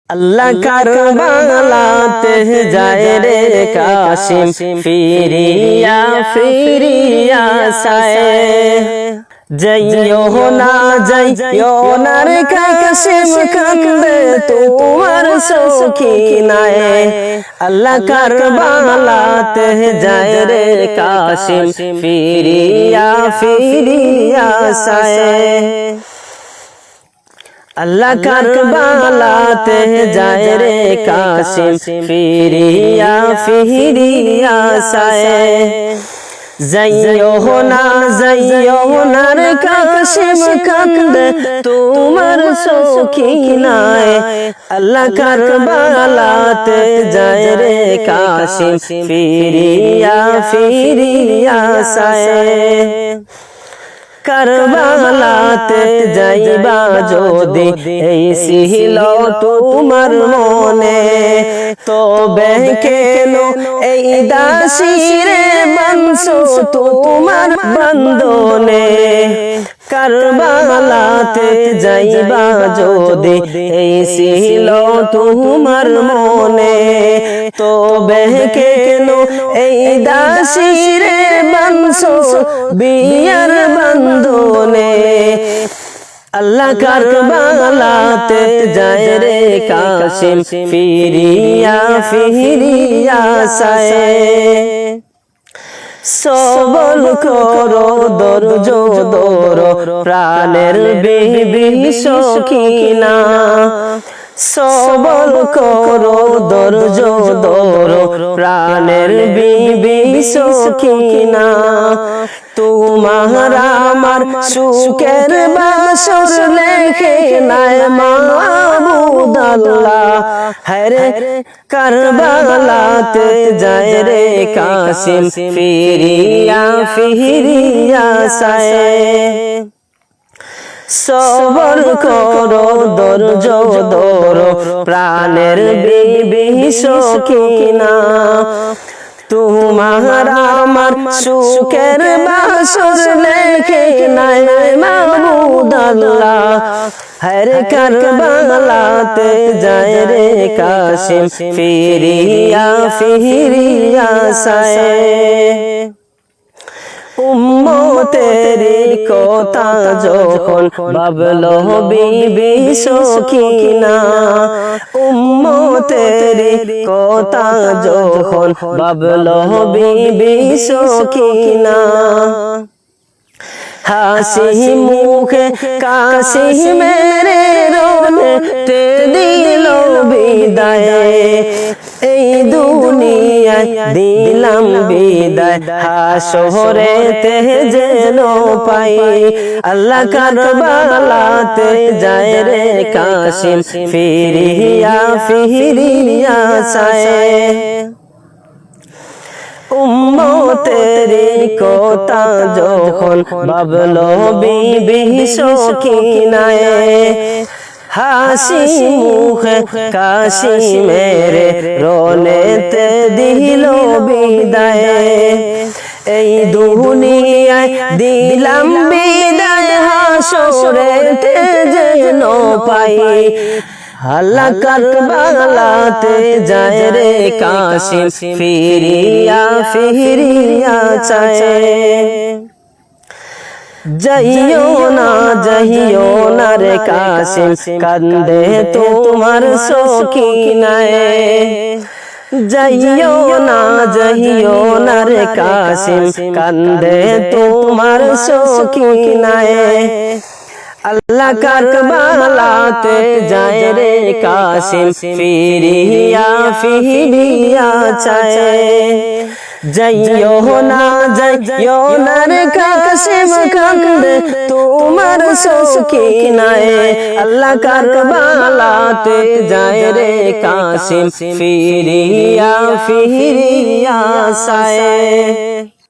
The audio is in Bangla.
আল্লাহ কারবালাতে যায় রে কাশিম ফিরিয়া ফিরিয়া সায়ে যাইও না রে কাশিম কান্দে তোমার সখিনায়ে আল্লাহ কারবালাতে যায় রে কাশিম ফিরিয়া ফিরিয়া সায়ে আল্লাহ কারবালাতে যায় রে কাশিম ফিরিয়া ফিরিয়া সায়ে যাইও না রে কাশিম কান্দে তোমার সখিনায়ে আল্লাহ কারবালাতে যায় রে কাশিম ফিরিয়া ফিরিয়া সায়ে কারবালাতে যাইবা যদি এই ছিল তোমার মনে তবে কেন এই দাসীরে বানছো তোমার বন্ধনে কারবালাতে যাইবা যদি এই ছিল তোমার মনে তবে কেন এই দাসীরে বানছো বিয়ার বন্ধনে আল্লাহ কারবালাতে যায় রে কাশিম ফিরিয়া ফিরিয়া সায়ে সবল করো ধৈর্য ধরো প্রাণের বিবি সখিনা সবল করো ধৈর্য ধরো প্রাণের বিবি সখিনা তোমার আমার সুখের বাসর লেখে নাই মাবুদ আল্লাহ হরে কারবালাতে যায় রে কাশিম ফিরিয়া ফিরিয়া সায়ে সবর করো ধৈর্য ধরো প্রাণের বিবি সখিনা তোমার আমার সুখের বাসর লেখে নাই মাবুদ আল্লাহ হরে কারবালাতে যায় রে কাশিম ফিরিয়া ফিরিয়া সায়ে উম্মতেরি কথা যখন ভাবলো বিবি সখিনা উম্মতেরি কথা যখন ভাবলো বিবি সখিনা হাসি মুখে কাশিমের রোনে তে দিল বিদায় এই দুনিয়ায় দিলাম বিদায় হাসরেতে যেন পাই আল্লাহ কারবালাতে যায় রে কাশিম ফিরিয়া ফিরিয়া সায়ে উম্মতেরি কথা যখন ভাবলো বিবি সখিনায়ে হাসি মুখে কাশিমের রোনেতে দিল বিদায় এই দুনিয়ায় দিলাম বিদায় হাসরেতে যেন পাই আল্লাহ কারবালাতে যায় রে কাশিম ফিরিয়া ফিরিয়া সায়ে যাইও না রে কাশিম কান্দে তোমার সখিনায়ে যাইও না রে কাশিম কান্দে তোমার সখিনায়ে আল্লাহ কারবালাতে যায় রে কাশিম ফিরিয়া ফিরিয়া সায়ে যাইও না রে কাশিম কান্দে তোমার সখিনায়ে আল্লাহ কারবালাতে যায় রে কাশিম ফিরিয়া ফিরিয়া সায়ে।